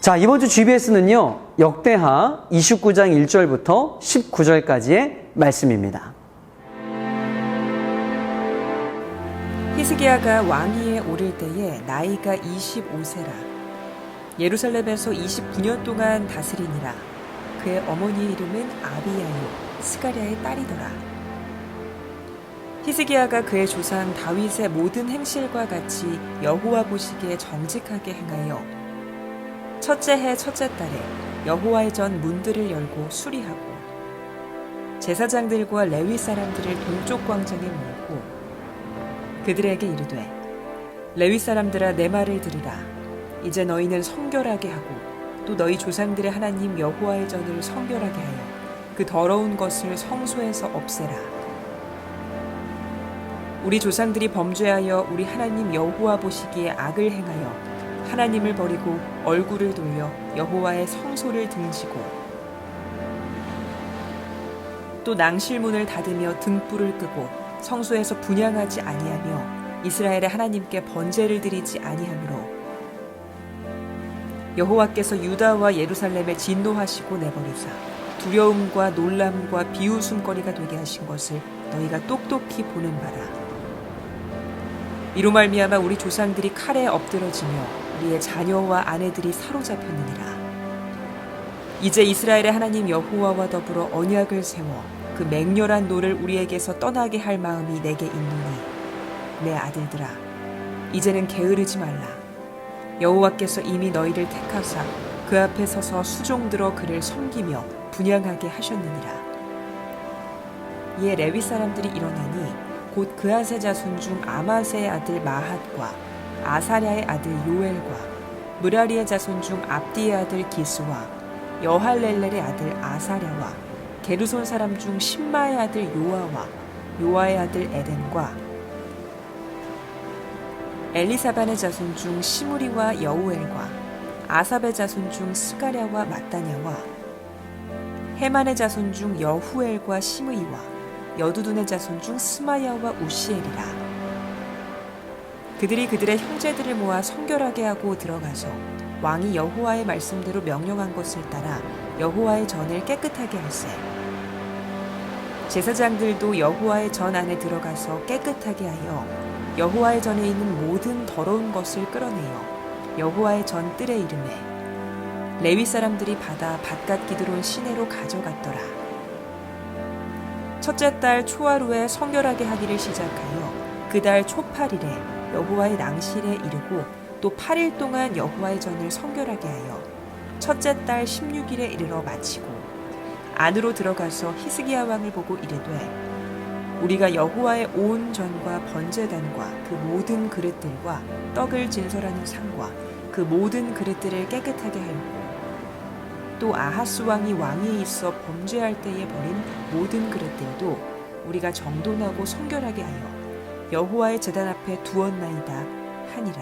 자, 이번 주 GBS는요, 역대하 29장 1절부터 19절까지의 말씀입니다. 히스기야가 왕위에 오를 때에 나이가 25세라. 예루살렘에서 29년 동안 다스리니라. 그의 어머니의 이름은 아비야요, 스가랴의 딸이더라. 히스기야가 그의 조상 다윗의 모든 행실과 같이 여호와 보시기에 정직하게 행하여 첫째 해 첫째 달에 여호와의 전 문들을 열고 수리하고 제사장들과 레위 사람들을 동쪽 광장에 모으고 그들에게 이르되 레위 사람들아 내 말을 들으라. 이제 너희는 성결하게 하고 또 너희 조상들의 하나님 여호와의 전을 성결하게 하여 그 더러운 것을 성소에서 없애라. 우리 조상들이 범죄하여 우리 하나님 여호와 보시기에 악을 행하여 하나님을 버리고 얼굴을 돌려 여호와의 성소를 등지고 또 낭실문을 닫으며 등불을 끄고 성소에서 분향하지 아니하며 이스라엘의 하나님께 번제를 드리지 아니하므로 여호와께서 유다와 예루살렘에 진노하시고 내버리사 두려움과 놀람과 비웃음거리가 되게 하신 것을 너희가 똑똑히 보는 바라. 이로 말미암아 우리 조상들이 칼에 엎드러지며 우리의 자녀와 아내들이 사로잡혔느니라. 이제 이스라엘의 하나님 여호와와 더불어 언약을 세워 그 맹렬한 노를 우리에게서 떠나게 할 마음이 내게 있노니 내 아들들아 이제는 게으르지 말라. 여호와께서 이미 너희를 택하사 그 앞에 서서 수종들어 그를 섬기며 분향하게 하셨느니라. 이에 레위 사람들이 일어나니 곧 그아세 자손 중 아마세의 아들 마핫과 아사랴의 아들 요엘과 무라리의 자손 중 압디의 아들 기스와 여할렐렐의 아들 아사랴와 게르손 사람 중 심마의 아들 요아와 요아의 아들 에덴과 엘리사반의 자손 중 시므리와 여우엘과 아삽의 자손 중 스가랴와 마따냐와 헤만의 자손 중 여후엘과 시므이와 여두둔의 자손 중 스마야와 우시엘이라. 그들이 그들의 형제들을 모아 성결하게 하고 들어가서 왕이 여호와의 말씀대로 명령한 것을 따라 여호와의 전을 깨끗하게 할세. 제사장들도 여호와의 전 안에 들어가서 깨끗하게 하여 여호와의 전에 있는 모든 더러운 것을 끌어내어 여호와의 전 뜰에 이르매 레위 사람들이 받아 밧갓 기드론 시내로 가져갔더라. 첫째 달 초하루에 성결하게 하기를 시작하여 그 달 초팔일에 여호와의 낭실에 이르고 또 8일 동안 여호와의 전을 성결하게 하여 첫째 달 16일에 이르러 마치고 안으로 들어가서 히스기야 왕을 보고 이르되 우리가 여호와의 온 전과 번제단과 그 모든 그릇들과 떡을 진설하는 상과 그 모든 그릇들을 깨끗하게 하였고 또 아하스 왕이 왕위에 있어 범죄할 때에 버린 모든 그릇들도 우리가 정돈하고 성결하게 하여 여호와의 제단 앞에 두었나이다 하니라.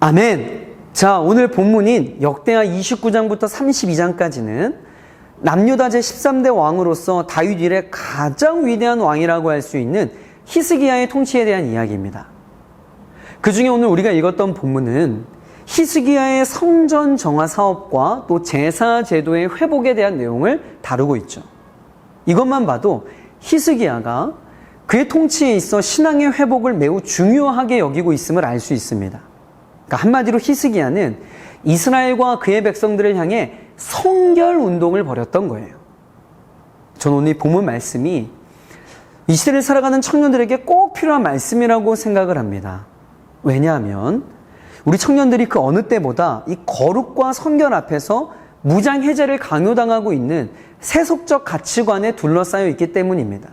아멘. 자, 오늘 본문인 역대하 29장부터 32장까지는 남유다 제13대 왕으로서 다윗 이래 가장 위대한 왕이라고 할 수 있는 히스기야의 통치에 대한 이야기입니다. 그 중에 오늘 우리가 읽었던 본문은 히스기야의 성전 정화 사업과 또 제사 제도의 회복에 대한 내용을 다루고 있죠. 이것만 봐도 히스기야가 그의 통치에 있어 신앙의 회복을 매우 중요하게 여기고 있음을 알 수 있습니다. 그러니까 한마디로 히스기야는 이스라엘과 그의 백성들을 향해 성결 운동을 벌였던 거예요. 저는 오늘 본문 말씀이 이 시대를 살아가는 청년들에게 꼭 필요한 말씀이라고 생각을 합니다. 왜냐하면 우리 청년들이 그 어느 때보다 이 거룩과 성결 앞에서 무장해제를 강요당하고 있는 세속적 가치관에 둘러싸여 있기 때문입니다.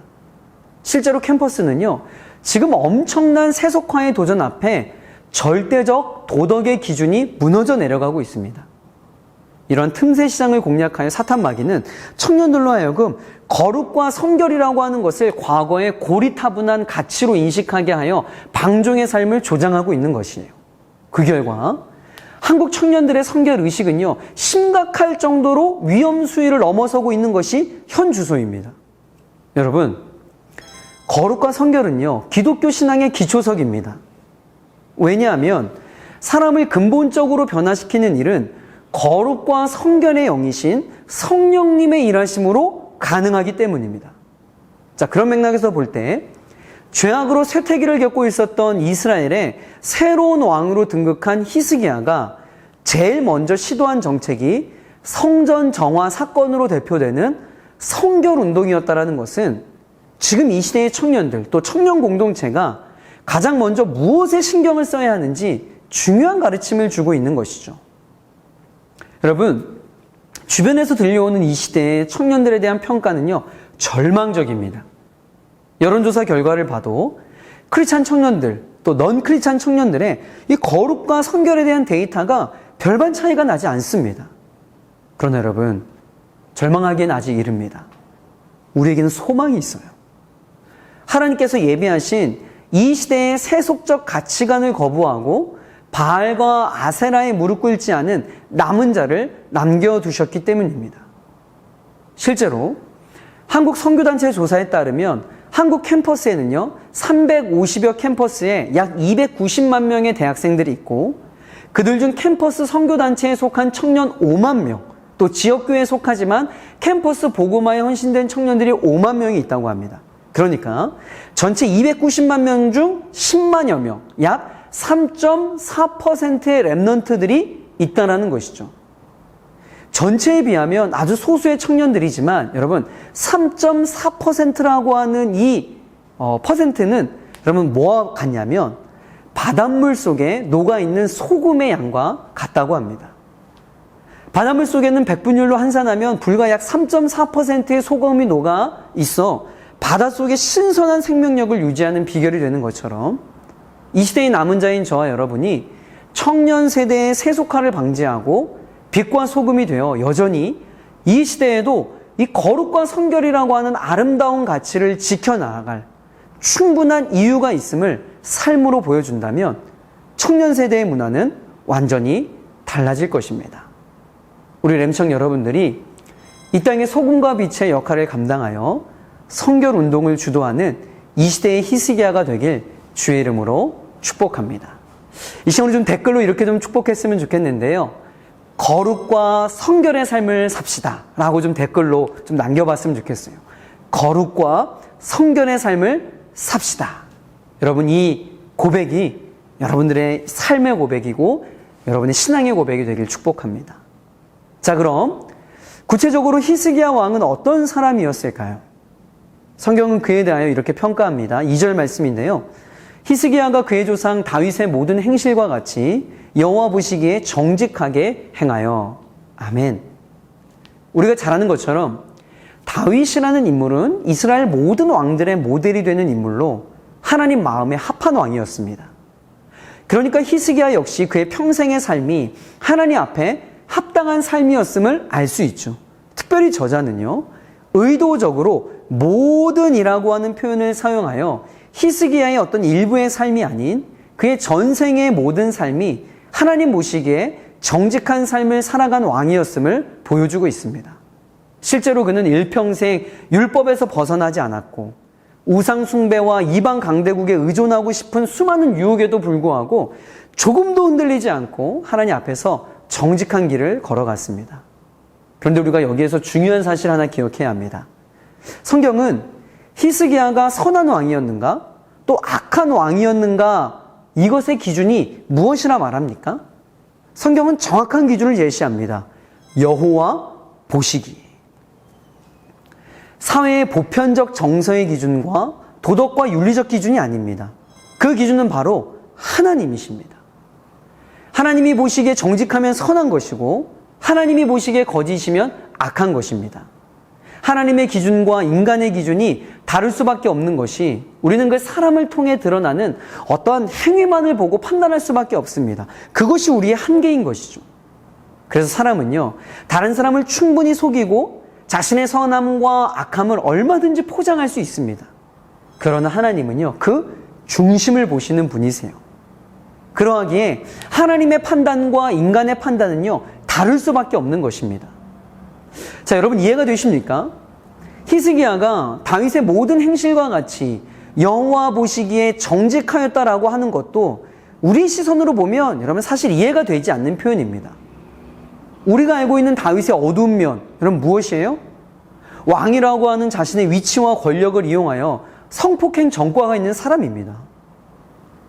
실제로 캠퍼스는요, 지금 엄청난 세속화의 도전 앞에 절대적 도덕의 기준이 무너져 내려가고 있습니다. 이런 틈새 시장을 공략하여 사탄 마귀는 청년들로 하여금 거룩과 성결이라고 하는 것을 과거의 고리타분한 가치로 인식하게 하여 방종의 삶을 조장하고 있는 것이에요. 그 결과 한국 청년들의 성결 의식은요, 심각할 정도로 위험 수위를 넘어서고 있는 것이 현 주소입니다. 여러분, 거룩과 성결은요, 기독교 신앙의 기초석입니다. 왜냐하면 사람을 근본적으로 변화시키는 일은 거룩과 성결의 영이신 성령님의 일하심으로 가능하기 때문입니다. 자, 그런 맥락에서 볼 때 죄악으로 쇠퇴기를 겪고 있었던 이스라엘의 새로운 왕으로 등극한 히스기야가 제일 먼저 시도한 정책이 성전 정화 사건으로 대표되는 성결 운동이었다는 것은 지금 이 시대의 청년들 또 청년 공동체가 가장 먼저 무엇에 신경을 써야 하는지 중요한 가르침을 주고 있는 것이죠. 여러분, 주변에서 들려오는 이 시대의 청년들에 대한 평가는요, 절망적입니다. 여론조사 결과를 봐도 크리스찬 청년들 또 넌 크리스찬 청년들의 이 거룩과 성결에 대한 데이터가 별반 차이가 나지 않습니다. 그러나 여러분, 절망하기엔 아직 이릅니다. 우리에게는 소망이 있어요. 하나님께서 예비하신 이 시대의 세속적 가치관을 거부하고 바알과 아세라에 무릎 꿇지 않은 남은 자를 남겨두셨기 때문입니다. 실제로 한국 선교단체 조사에 따르면 한국 캠퍼스에는요 350여 캠퍼스에 약 290만 명의 대학생들이 있고 그들 중 캠퍼스 선교단체에 속한 청년 5만 명, 또 지역교회에 속하지만 캠퍼스 복음화에 헌신된 청년들이 5만 명이 있다고 합니다. 그러니까 전체 290만 명 중 10만여 명, 약 3.4%의 랩넌트들이 있다는 것이죠. 전체에 비하면 아주 소수의 청년들이지만 여러분 3.4%라고 하는 이 퍼센트는 여러분 뭐와 같냐면 바닷물 속에 녹아있는 소금의 양과 같다고 합니다. 바닷물 속에는 백분율로 환산하면 불과 약 3.4%의 소금이 녹아 있어 바닷속에 신선한 생명력을 유지하는 비결이 되는 것처럼 이 시대의 남은 자인 저와 여러분이 청년 세대의 세속화를 방지하고 빛과 소금이 되어 여전히 이 시대에도 이 거룩과 성결이라고 하는 아름다운 가치를 지켜나갈 충분한 이유가 있음을 삶으로 보여준다면 청년 세대의 문화는 완전히 달라질 것입니다. 우리 램청 여러분들이 이 땅의 소금과 빛의 역할을 감당하여 성결 운동을 주도하는 이 시대의 히스기야가 되길 주의 이름으로 축복합니다. 이 시간으로 좀 댓글로 이렇게 좀 축복했으면 좋겠는데요. 거룩과 성결의 삶을 삽시다 라고 좀 댓글로 좀 남겨봤으면 좋겠어요. 거룩과 성결의 삶을 삽시다. 여러분, 이 고백이 여러분들의 삶의 고백이고 여러분의 신앙의 고백이 되길 축복합니다. 자, 그럼 구체적으로 히스기야 왕은 어떤 사람이었을까요? 성경은 그에 대하여 이렇게 평가합니다. 2절 말씀인데요. 히스기야가 그의 조상 다윗의 모든 행실과 같이 여호와 보시기에 정직하게 행하여. 아멘. 우리가 잘 아는 것처럼 다윗이라는 인물은 이스라엘 모든 왕들의 모델이 되는 인물로 하나님 마음에 합한 왕이었습니다. 그러니까 히스기야 역시 그의 평생의 삶이 하나님 앞에 합당한 삶이었음을 알 수 있죠. 특별히 저자는요, 의도적으로 모든이라고 하는 표현을 사용하여 히스기야의 어떤 일부의 삶이 아닌 그의 전생의 모든 삶이 하나님 보시기에 정직한 삶을 살아간 왕이었음을 보여주고 있습니다. 실제로 그는 일평생 율법에서 벗어나지 않았고 우상 숭배와 이방 강대국에 의존하고 싶은 수많은 유혹에도 불구하고 조금도 흔들리지 않고 하나님 앞에서 정직한 길을 걸어갔습니다. 그런데 우리가 여기에서 중요한 사실 하나 기억해야 합니다. 성경은 히스기야가 선한 왕이었는가 또 악한 왕이었는가 이것의 기준이 무엇이라 말합니까? 성경은 정확한 기준을 제시합니다. 여호와 보시기. 사회의 보편적 정서의 기준과 도덕과 윤리적 기준이 아닙니다. 그 기준은 바로 하나님이십니다. 하나님이 보시기에 정직하면 선한 것이고 하나님이 보시기에 거짓이면 악한 것입니다. 하나님의 기준과 인간의 기준이 다를 수밖에 없는 것이 우리는 그 사람을 통해 드러나는 어떠한 행위만을 보고 판단할 수밖에 없습니다. 그것이 우리의 한계인 것이죠. 그래서 사람은요, 다른 사람을 충분히 속이고 자신의 선함과 악함을 얼마든지 포장할 수 있습니다. 그러나 하나님은요, 그 중심을 보시는 분이세요. 그러하기에 하나님의 판단과 인간의 판단은요, 다를 수밖에 없는 것입니다. 자, 여러분 이해가 되십니까? 히스기야가 다윗의 모든 행실과 같이 여호와 보시기에 정직하였다라고 하는 것도 우리 시선으로 보면 여러분 사실 이해가 되지 않는 표현입니다. 우리가 알고 있는 다윗의 어두운 면, 여러분 무엇이에요? 왕이라고 하는 자신의 위치와 권력을 이용하여 성폭행 전과가 있는 사람입니다.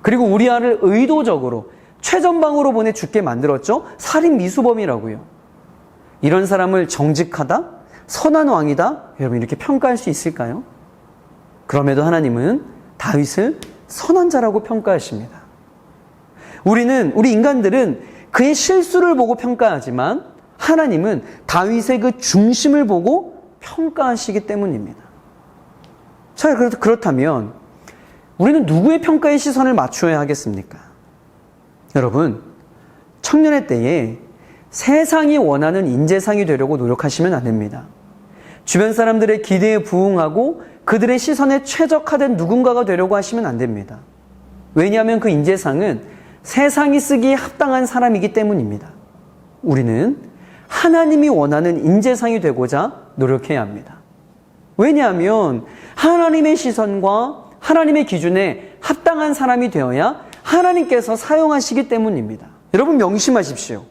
그리고 우리아를 의도적으로 최전방으로 보내 죽게 만들었죠. 살인 미수범이라고요. 이런 사람을 정직하다? 선한 왕이다? 여러분 이렇게 평가할 수 있을까요? 그럼에도 하나님은 다윗을 선한 자라고 평가하십니다. 우리 인간들은 그의 실수를 보고 평가하지만 하나님은 다윗의 그 중심을 보고 평가하시기 때문입니다. 자, 그렇다면 우리는 누구의 평가에 시선을 맞춰야 하겠습니까? 여러분, 청년의 때에 세상이 원하는 인재상이 되려고 노력하시면 안 됩니다. 주변 사람들의 기대에 부응하고 그들의 시선에 최적화된 누군가가 되려고 하시면 안 됩니다. 왜냐하면 그 인재상은 세상이 쓰기에 합당한 사람이기 때문입니다. 우리는 하나님이 원하는 인재상이 되고자 노력해야 합니다. 왜냐하면 하나님의 시선과 하나님의 기준에 합당한 사람이 되어야 하나님께서 사용하시기 때문입니다. 여러분 명심하십시오.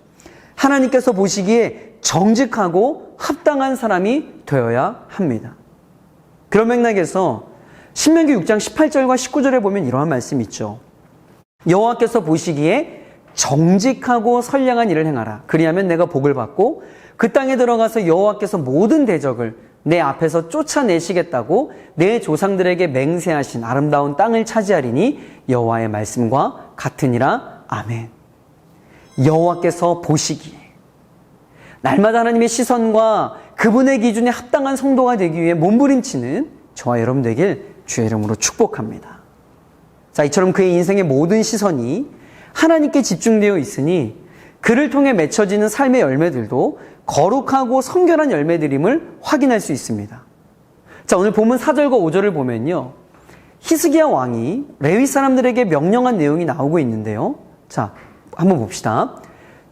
하나님께서 보시기에 정직하고 합당한 사람이 되어야 합니다. 그런 맥락에서 신명기 6장 18절과 19절에 보면 이러한 말씀이 있죠. 여호와께서 보시기에 정직하고 선량한 일을 행하라. 그리하면 내가 복을 받고 그 땅에 들어가서 여호와께서 모든 대적을 내 앞에서 쫓아내시겠다고 내 조상들에게 맹세하신 아름다운 땅을 차지하리니 여호와의 말씀과 같으니라. 아멘. 여호와께서 보시기에 날마다 하나님의 시선과 그분의 기준에 합당한 성도가 되기 위해 몸부림치는 저와 여러분 되길 주의 이름으로 축복합니다. 자, 이처럼 그의 인생의 모든 시선이 하나님께 집중되어 있으니 그를 통해 맺혀지는 삶의 열매들도 거룩하고 성결한 열매들임을 확인할 수 있습니다. 자, 오늘 본문 4절과 5절을 보면요, 히스기야 왕이 레위 사람들에게 명령한 내용이 나오고 있는데요. 자, 한번 봅시다.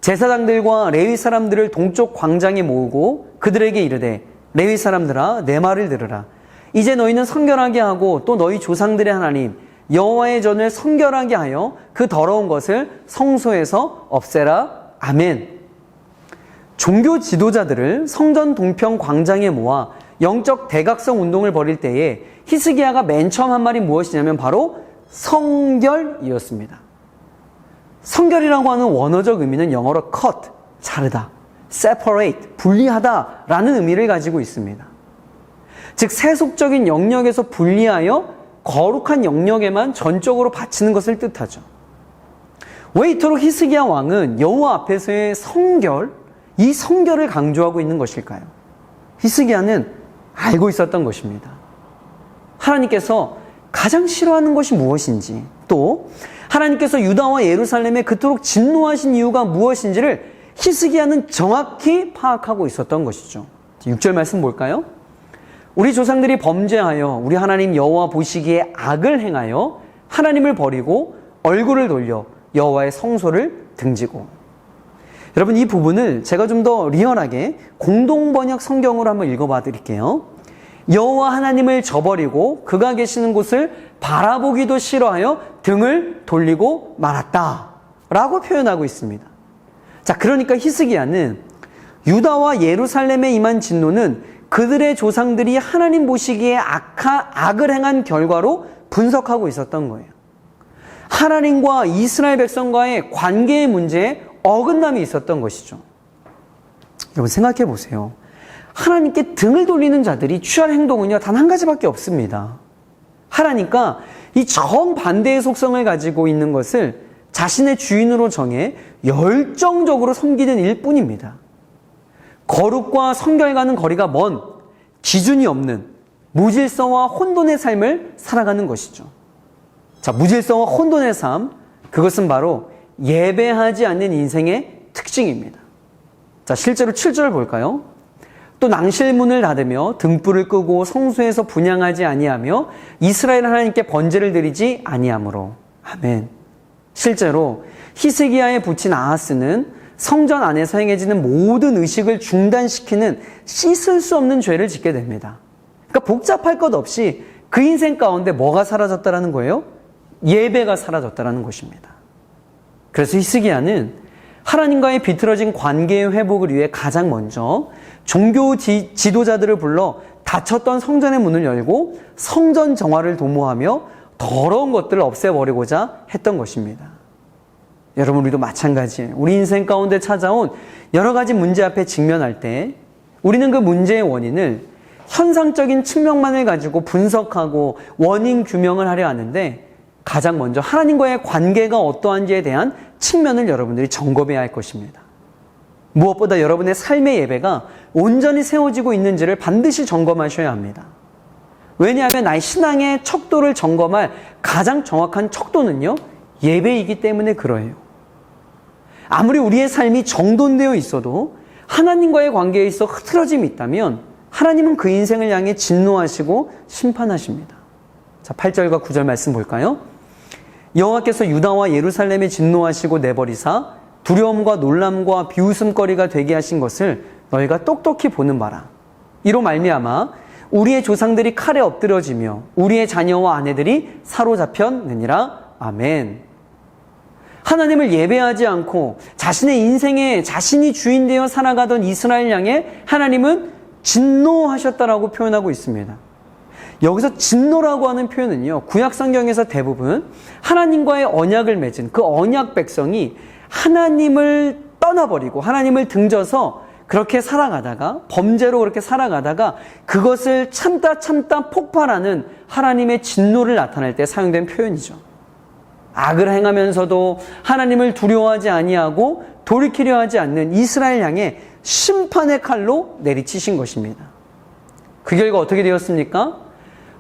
제사장들과 레위 사람들을 동쪽 광장에 모으고 그들에게 이르되 레위 사람들아 내 말을 들으라. 이제 너희는 성결하게 하고 또 너희 조상들의 하나님 여호와의 전을 성결하게 하여 그 더러운 것을 성소에서 없애라. 아멘. 종교 지도자들을 성전 동편 광장에 모아 영적 대각성 운동을 벌일 때에 히스기야가 맨 처음 한 말이 무엇이냐면 바로 성결이었습니다. 성결이라고 하는 원어적 의미는 영어로 cut, 자르다, separate, 분리하다 라는 의미를 가지고 있습니다. 즉 세속적인 영역에서 분리하여 거룩한 영역에만 전적으로 바치는 것을 뜻하죠. 왜 이토록 히스기야 왕은 여호와 앞에서의 성결, 이 성결을 강조하고 있는 것일까요? 히스기야는 알고 있었던 것입니다. 하나님께서 가장 싫어하는 것이 무엇인지, 또 하나님께서 유다와 예루살렘에 그토록 진노하신 이유가 무엇인지를 히스기야는 정확히 파악하고 있었던 것이죠. 6절 말씀 볼까요? 우리 조상들이 범죄하여 우리 하나님 여호와 보시기에 악을 행하여 하나님을 버리고 얼굴을 돌려 여호와의 성소를 등지고. 여러분, 이 부분을 제가 좀 더 리얼하게 공동번역 성경으로 한번 읽어봐 드릴게요. 여호와 하나님을 저버리고 그가 계시는 곳을 바라보기도 싫어하여 등을 돌리고 말았다 라고 표현하고 있습니다. 자, 그러니까 히스기야는 유다와 예루살렘에 임한 진노는 그들의 조상들이 하나님 보시기에 악을 행한 결과로 분석하고 있었던 거예요. 하나님과 이스라엘 백성과의 관계의 문제에 어긋남이 있었던 것이죠. 여러분 생각해 보세요. 하나님께 등을 돌리는 자들이 취할 행동은요, 단 한 가지밖에 없습니다. 하나님과 이 정반대의 속성을 가지고 있는 것을 자신의 주인으로 정해 열정적으로 섬기는 일뿐입니다. 거룩과 성결과는 거리가 먼, 기준이 없는 무질서와 혼돈의 삶을 살아가는 것이죠. 자, 무질서와 혼돈의 삶, 그것은 바로 예배하지 않는 인생의 특징입니다. 자, 실제로 7절 볼까요? 또 낭실문을 닫으며 등불을 끄고 성소에서 분향하지 아니하며 이스라엘 하나님께 번제를 드리지 아니하므로. 아멘. 실제로 히스기야에 붙인 아하스는 성전 안에서 행해지는 모든 의식을 중단시키는 씻을 수 없는 죄를 짓게 됩니다. 그러니까 복잡할 것 없이 그 인생 가운데 뭐가 사라졌다라는 거예요? 예배가 사라졌다라는 것입니다. 그래서 히스기야는 하나님과의 비틀어진 관계의 회복을 위해 가장 먼저 종교 지도자들을 불러 닫혔던 성전의 문을 열고 성전 정화를 도모하며 더러운 것들을 없애버리고자 했던 것입니다. 여러분, 우리도 마찬가지예요. 우리 인생 가운데 찾아온 여러 가지 문제 앞에 직면할 때 우리는 그 문제의 원인을 현상적인 측면만을 가지고 분석하고 원인 규명을 하려 하는데, 가장 먼저 하나님과의 관계가 어떠한지에 대한 측면을 여러분들이 점검해야 할 것입니다. 무엇보다 여러분의 삶의 예배가 온전히 세워지고 있는지를 반드시 점검하셔야 합니다. 왜냐하면 나의 신앙의 척도를 점검할 가장 정확한 척도는요, 예배이기 때문에 그러해요. 아무리 우리의 삶이 정돈되어 있어도 하나님과의 관계에 있어 흐트러짐이 있다면 하나님은 그 인생을 향해 진노하시고 심판하십니다. 자, 8절과 9절 말씀 볼까요? 여호와께서 유다와 예루살렘에 진노하시고 내버리사 두려움과 놀람과 비웃음거리가 되게 하신 것을 너희가 똑똑히 보는 바라. 이로 말미암아 우리의 조상들이 칼에 엎드러지며 우리의 자녀와 아내들이 사로잡혔느니라. 아멘. 하나님을 예배하지 않고 자신의 인생에 자신이 주인 되어 살아가던 이스라엘 향해 하나님은 진노하셨다라고 표현하고 있습니다. 여기서 진노라고 하는 표현은요, 구약 성경에서 대부분 하나님과의 언약을 맺은 그 언약 백성이 하나님을 떠나버리고 하나님을 등져서 그렇게 살아가다가, 범죄로 그렇게 살아가다가 그것을 참다 폭발하는 하나님의 진노를 나타낼 때 사용된 표현이죠. 악을 행하면서도 하나님을 두려워하지 아니하고 돌이키려 하지 않는 이스라엘 향해 심판의 칼로 내리치신 것입니다. 그 결과 어떻게 되었습니까?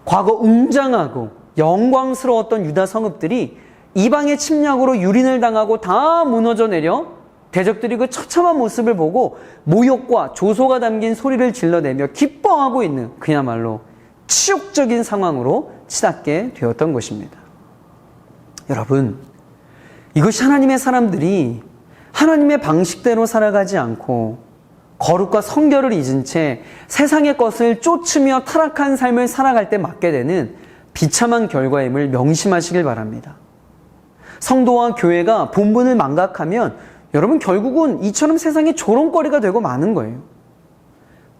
과거 웅장하고 영광스러웠던 유다 성읍들이 이방의 침략으로 유린을 당하고 다 무너져 내려 대적들이 그 처참한 모습을 보고 모욕과 조소가 담긴 소리를 질러내며 기뻐하고 있는, 그야말로 치욕적인 상황으로 치닫게 되었던 것입니다. 여러분, 이것이 하나님의 사람들이 하나님의 방식대로 살아가지 않고 거룩과 성결을 잊은 채 세상의 것을 쫓으며 타락한 삶을 살아갈 때 맞게 되는 비참한 결과임을 명심하시길 바랍니다. 성도와 교회가 본분을 망각하면 여러분, 결국은 이처럼 세상의 조롱거리가 되고 마는 거예요.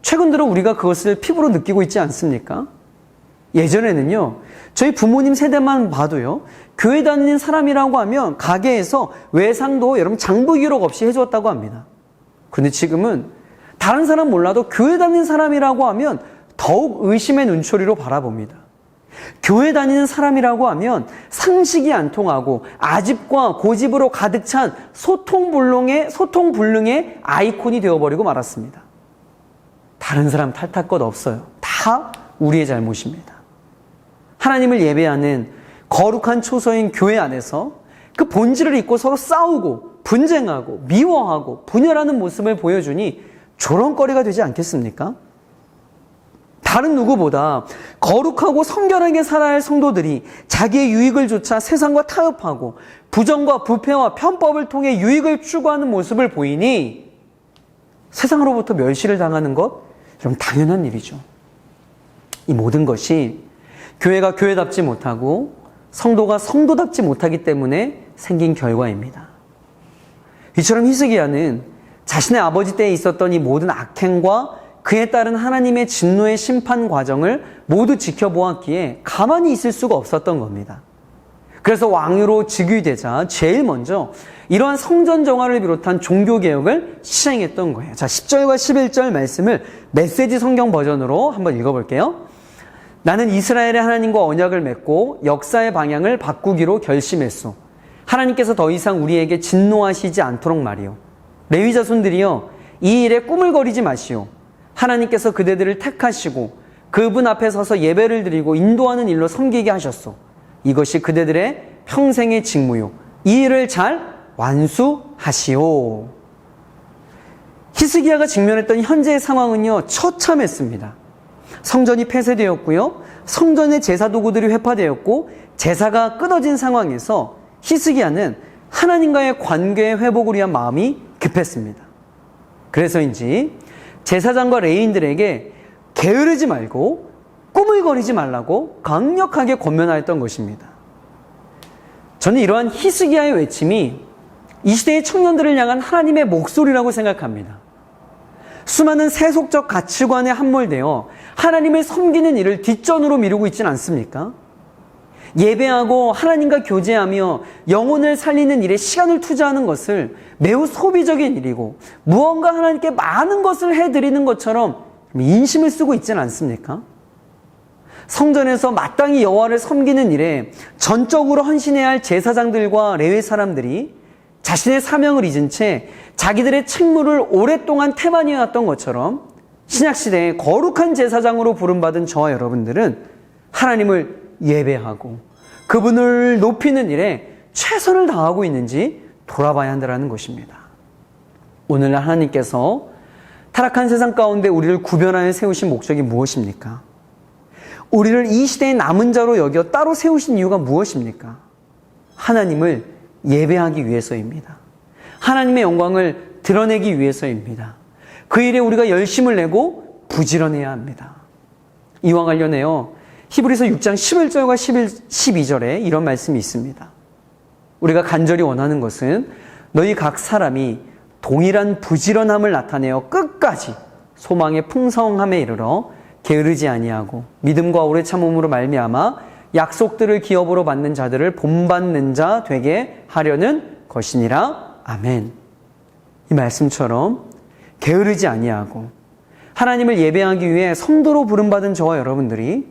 최근 들어 우리가 그것을 피부로 느끼고 있지 않습니까? 예전에는요, 저희 부모님 세대만 봐도요, 교회 다니는 사람이라고 하면 가게에서 외상도 여러분 장부 기록 없이 해주었다고 합니다. 그런데 지금은 다른 사람 몰라도 교회 다니는 사람이라고 하면 더욱 의심의 눈초리로 바라봅니다. 교회 다니는 사람이라고 하면 상식이 안 통하고 아집과 고집으로 가득 찬 소통불능의 아이콘이 되어버리고 말았습니다. 다른 사람 탓할 것 없어요. 다 우리의 잘못입니다. 하나님을 예배하는 거룩한 초소인 교회 안에서 그 본질을 잊고 서로 싸우고 분쟁하고 미워하고 분열하는 모습을 보여주니 조롱거리가 되지 않겠습니까? 다른 누구보다 거룩하고 성결하게 살아야 할 성도들이 자기의 유익을 좇아 세상과 타협하고 부정과 부패와 편법을 통해 유익을 추구하는 모습을 보이니 세상으로부터 멸시를 당하는 것 좀 당연한 일이죠. 이 모든 것이 교회가 교회답지 못하고 성도가 성도답지 못하기 때문에 생긴 결과입니다. 이처럼 히스기야는 자신의 아버지 때에 있었던 이 모든 악행과 그에 따른 하나님의 진노의 심판 과정을 모두 지켜보았기에 가만히 있을 수가 없었던 겁니다. 그래서 왕으로 즉위되자 제일 먼저 이러한 성전 정화를 비롯한 종교개혁을 시행했던 거예요. 자, 10절과 11절 말씀을 메시지 성경 버전으로 한번 읽어볼게요. 나는 이스라엘의 하나님과 언약을 맺고 역사의 방향을 바꾸기로 결심했소. 하나님께서 더 이상 우리에게 진노하시지 않도록 말이요. 레위 자손들이여, 이 일에 꾸물거리지 마시오. 하나님께서 그대들을 택하시고 그분 앞에 서서 예배를 드리고 인도하는 일로 섬기게 하셨소. 이것이 그대들의 평생의 직무요. 이 일을 잘 완수하시오. 히스기야가 직면했던 현재의 상황은요, 처참했습니다. 성전이 폐쇄되었고요, 성전의 제사 도구들이 회파되었고 제사가 끊어진 상황에서 히스기야는 하나님과의 관계의 회복을 위한 마음이 급했습니다. 그래서인지 제사장과 레위인들에게 게으르지 말고 꾸물거리지 말라고 강력하게 권면하였던 것입니다. 저는 이러한 히스기야의 외침이 이 시대의 청년들을 향한 하나님의 목소리라고 생각합니다. 수많은 세속적 가치관에 함몰되어 하나님을 섬기는 일을 뒷전으로 미루고 있지는 않습니까? 예배하고 하나님과 교제하며 영혼을 살리는 일에 시간을 투자하는 것을 매우 소비적인 일이고 무언가 하나님께 많은 것을 해드리는 것처럼 인심을 쓰고 있지는 않습니까? 성전에서 마땅히 여호와를 섬기는 일에 전적으로 헌신해야 할 제사장들과 레위 사람들이 자신의 사명을 잊은 채 자기들의 책무를 오랫동안 태만히해왔던 것처럼 신약시대에 거룩한 제사장으로 부름받은 저와 여러분들은 하나님을 예배하고 그분을 높이는 일에 최선을 다하고 있는지 돌아봐야 한다는 것입니다. 오늘날 하나님께서 타락한 세상 가운데 우리를 구별하여 세우신 목적이 무엇입니까? 우리를 이 시대의 남은 자로 여겨 따로 세우신 이유가 무엇입니까? 하나님을 예배하기 위해서입니다. 하나님의 영광을 드러내기 위해서입니다. 그 일에 우리가 열심을 내고 부지런해야 합니다. 이와 관련해요, 히브리서 6장 11절과 12절에 이런 말씀이 있습니다. 우리가 간절히 원하는 것은 너희 각 사람이 동일한 부지런함을 나타내어 끝까지 소망의 풍성함에 이르러 게으르지 아니하고 믿음과 오래 참음으로 말미암아 약속들을 기업으로 받는 자들을 본받는 자 되게 하려는 것이니라. 아멘. 이 말씀처럼 게으르지 아니하고 하나님을 예배하기 위해 성도로 부름받은 저와 여러분들이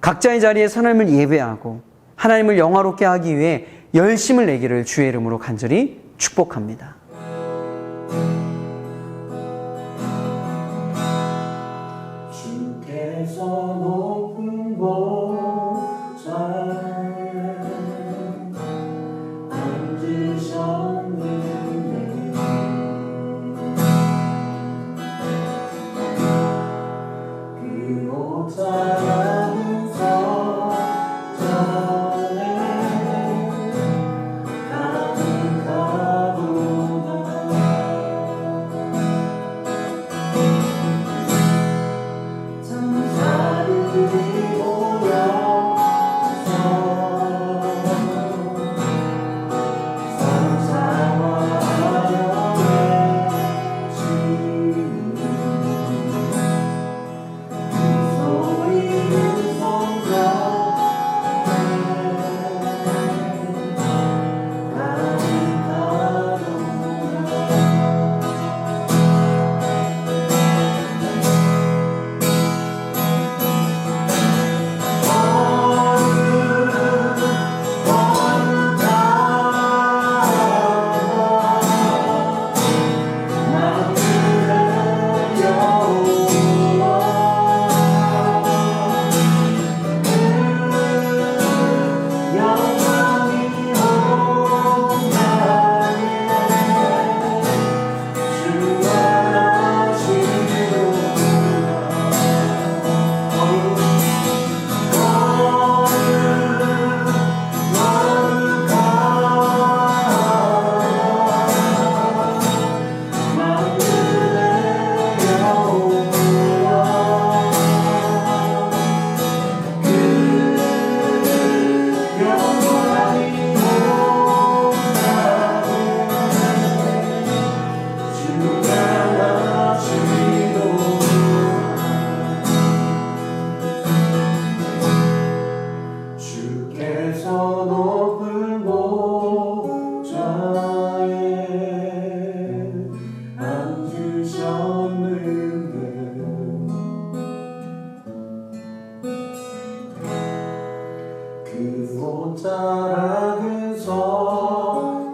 각자의 자리에서 하나님을 예배하고 하나님을 영화롭게 하기 위해 열심을 내기를 주의 이름으로 간절히 축복합니다. 주께서 높은 곳에 앉으셨는데 그 옷자락은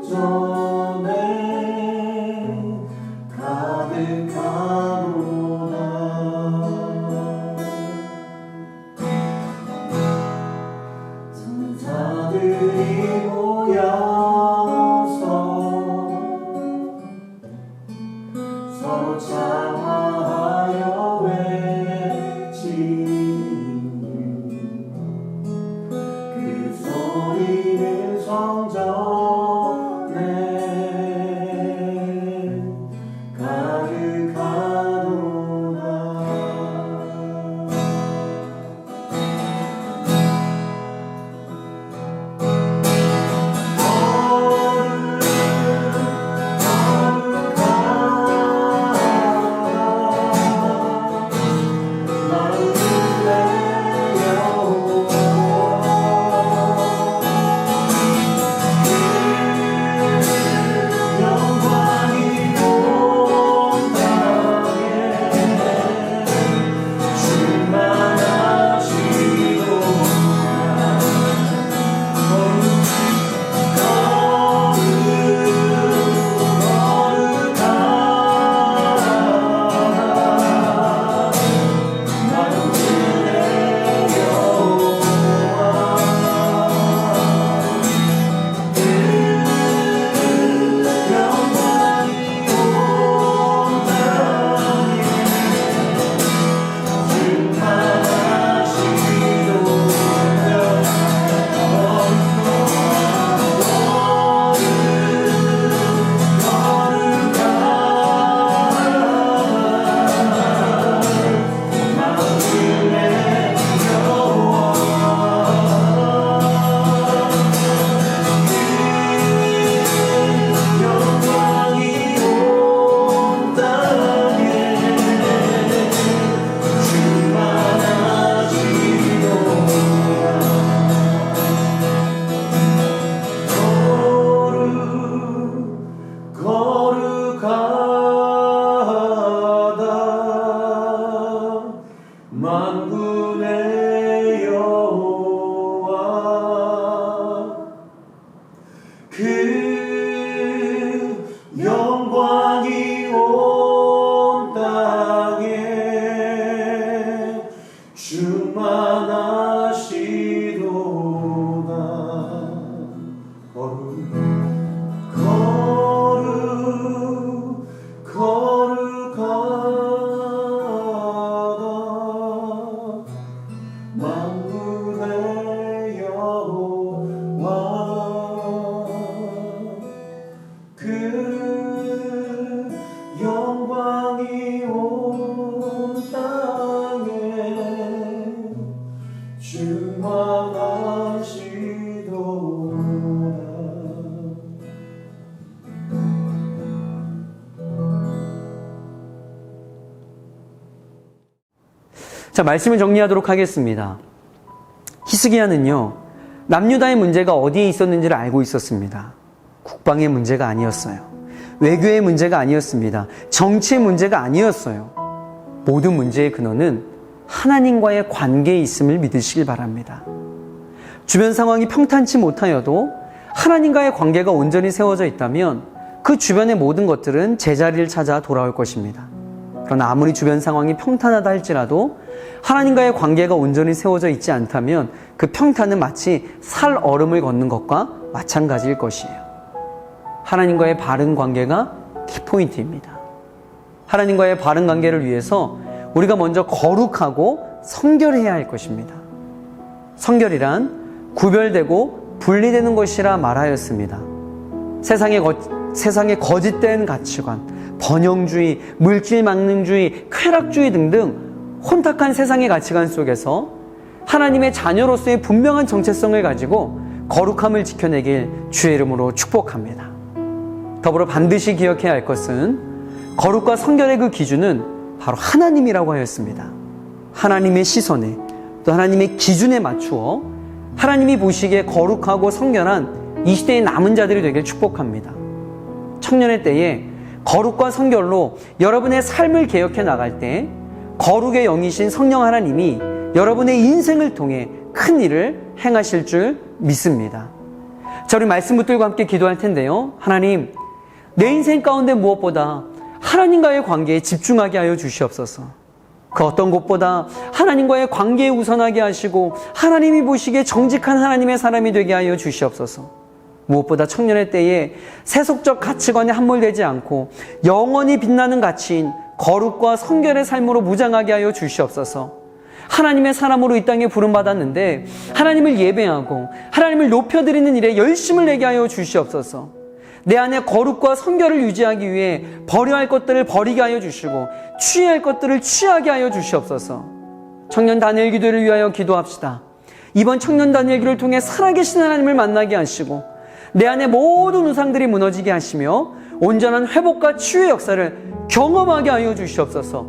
성전에 가득하도다. 천사들이 모여서 성장하여 외치는 그 소리는 자, 말씀을 정리하도록 하겠습니다. 히스기야는요, 남유다의 문제가 어디에 있었는지를 알고 있었습니다. 국방의 문제가 아니었어요. 외교의 문제가 아니었습니다. 정치의 문제가 아니었어요. 모든 문제의 근원은 하나님과의 관계에 있음을 믿으시길 바랍니다. 주변 상황이 평탄치 못하여도 하나님과의 관계가 온전히 세워져 있다면 그 주변의 모든 것들은 제자리를 찾아 돌아올 것입니다. 그러나 아무리 주변 상황이 평탄하다 할지라도 하나님과의 관계가 온전히 세워져 있지 않다면 그 평탄은 마치 살 얼음을 걷는 것과 마찬가지일 것이에요. 하나님과의 바른 관계가 키포인트입니다. 하나님과의 바른 관계를 위해서 우리가 먼저 거룩하고 성결해야 할 것입니다. 성결이란 구별되고 분리되는 것이라 말하였습니다. 세상의 거짓된 가치관, 번영주의, 물질망능주의, 쾌락주의 등등 혼탁한 세상의 가치관 속에서 하나님의 자녀로서의 분명한 정체성을 가지고 거룩함을 지켜내길 주의 이름으로 축복합니다. 더불어 반드시 기억해야 할 것은 거룩과 성결의 그 기준은 바로 하나님이라고 하였습니다. 하나님의 시선에 또 하나님의 기준에 맞추어 하나님이 보시기에 거룩하고 성결한 이 시대의 남은 자들이 되길 축복합니다. 청년의 때에 거룩과 성결로 여러분의 삶을 개혁해 나갈 때 거룩의 영이신 성령 하나님이 여러분의 인생을 통해 큰 일을 행하실 줄 믿습니다. 자, 우리 말씀 붙들고 함께 기도할 텐데요. 하나님, 내 인생 가운데 무엇보다 하나님과의 관계에 집중하게 하여 주시옵소서. 그 어떤 것보다 하나님과의 관계에 우선하게 하시고 하나님이 보시기에 정직한 하나님의 사람이 되게 하여 주시옵소서. 무엇보다 청년의 때에 세속적 가치관에 함몰되지 않고 영원히 빛나는 가치인 거룩과 성결의 삶으로 무장하게 하여 주시옵소서. 하나님의 사람으로 이 땅에 부름받았는데 하나님을 예배하고 하나님을 높여드리는 일에 열심을 내게 하여 주시옵소서. 내 안에 거룩과 성결을 유지하기 위해 버려야 할 것들을 버리게 하여 주시고 취해야 할 것들을 취하게 하여 주시옵소서. 청년 다니엘 기도를 위하여 기도합시다. 이번 청년 다니엘 기도를 통해 살아계신 하나님을 만나게 하시고 내 안에 모든 우상들이 무너지게 하시며 온전한 회복과 치유의 역사를 경험하게 하여 주시옵소서.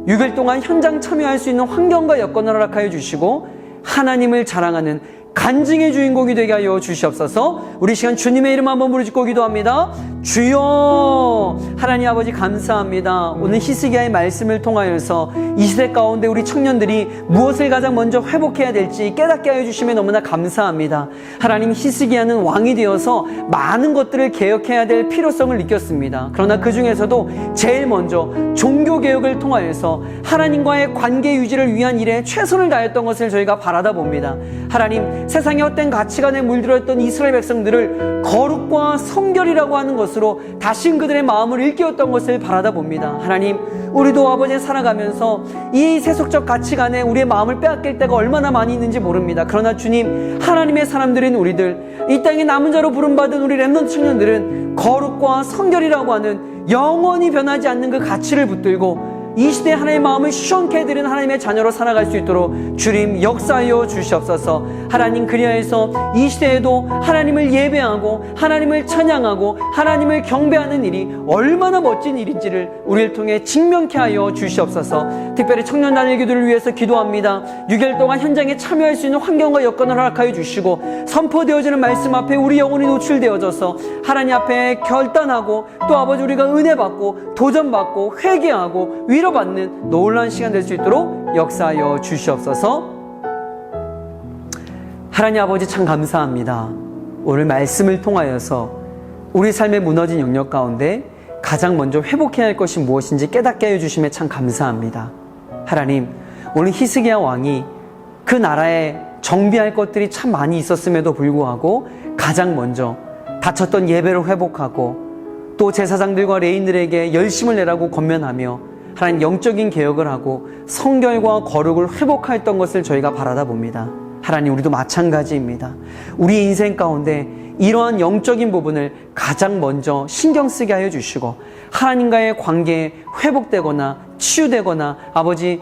6일 동안 현장 참여할 수 있는 환경과 여건을 허락하여 주시고 하나님을 자랑하는 간증의 주인공이 되게 하여 주시옵소서. 우리 시간 주님의 이름 한번 부르짖고 기도합니다. 주여, 하나님 아버지 감사합니다. 오늘 히스기야의 말씀을 통하여서 이 시대 가운데 우리 청년들이 무엇을 가장 먼저 회복해야 될지 깨닫게 하여 주시면 너무나 감사합니다. 하나님, 히스기야는 왕이 되어서 많은 것들을 개혁해야 될 필요성을 느꼈습니다. 그러나 그 중에서도 제일 먼저 종교개혁을 통하여서 하나님과의 관계 유지를 위한 일에 최선을 다했던 것을 저희가 바라다 봅니다. 하나님, 세상의 헛된 가치관에 물들었던 이스라엘 백성들을 거룩과 성결이라고 하는 것으로 다시 그들의 마음을 일깨웠던 것을 바라다 봅니다. 하나님, 우리도 아버지 살아가면서 이 세속적 가치관에 우리의 마음을 빼앗길 때가 얼마나 많이 있는지 모릅니다. 그러나 주님, 하나님의 사람들인 우리들, 이 땅에 남은 자로 부름받은 우리 렘넌트 청년들은 거룩과 성결이라고 하는 영원히 변하지 않는 그 가치를 붙들고 이 시대에 하나님의 마음을 시원케 해드리는 하나님의 자녀로 살아갈 수 있도록 주님 역사하여 주시옵소서. 하나님, 그리하여서 이 시대에도 하나님을 예배하고 하나님을 찬양하고 하나님을 경배하는 일이 얼마나 멋진 일인지를 우리를 통해 증명케 하여 주시옵소서. 특별히 청년 다니엘 기도를 위해서 기도합니다. 6일 동안 현장에 참여할 수 있는 환경과 여건을 허락하여 주시고 선포되어지는 말씀 앞에 우리 영혼이 노출되어져서 하나님 앞에 결단하고 또 아버지 우리가 은혜 받고 도전받고 회개하고 위로받는 놀라운 시간 될 수 있도록 역사하여 주시옵소서. 하나님 아버지, 참 감사합니다. 오늘 말씀을 통하여서 우리 삶의 무너진 영역 가운데 가장 먼저 회복해야 할 것이 무엇인지 깨닫게 하여 주심에 참 감사합니다. 하나님, 오늘 히스기야 왕이 그 나라에 정비할 것들이 참 많이 있었음에도 불구하고 가장 먼저 다쳤던 예배를 회복하고 또 제사장들과 레인들에게 열심을 내라고 권면하며 하나님, 영적인 개혁을 하고 성결과 거룩을 회복하였던 것을 저희가 바라다 봅니다. 하나님, 우리도 마찬가지입니다. 우리 인생 가운데 이러한 영적인 부분을 가장 먼저 신경 쓰게 하여 주시고 하나님과의 관계에 회복되거나 치유되거나 아버지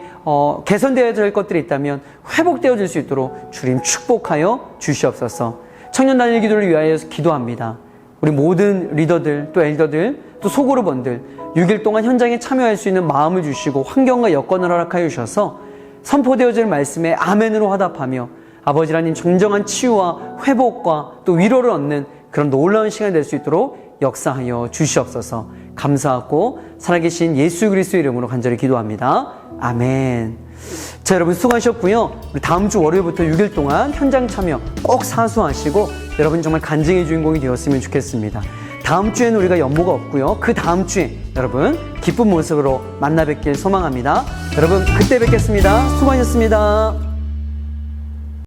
개선되어야 될 것들이 있다면 회복되어질 수 있도록 주님 축복하여 주시옵소서. 청년 다니엘 기도를 위하여 기도합니다. 우리 모든 리더들 또 엘더들 또 소그룹원들 6일 동안 현장에 참여할 수 있는 마음을 주시고 환경과 여건을 허락하여 주셔서 선포되어질 말씀에 아멘으로 화답하며 아버지 하나님 정정한 치유와 회복과 또 위로를 얻는 그런 놀라운 시간이 될 수 있도록 역사하여 주시옵소서. 감사하고 살아계신 예수 그리스도의 이름으로 간절히 기도합니다. 아멘. 자, 여러분 수고하셨고요. 우리 다음 주 월요일부터 6일 동안 현장 참여 꼭 사수하시고 여러분 정말 간증의 주인공이 되었으면 좋겠습니다. 다음 주에는 우리가 연보가 없고요. 그 다음 주에 여러분 기쁜 모습으로 만나 뵙길 소망합니다. 여러분 그때 뵙겠습니다. 수고하셨습니다.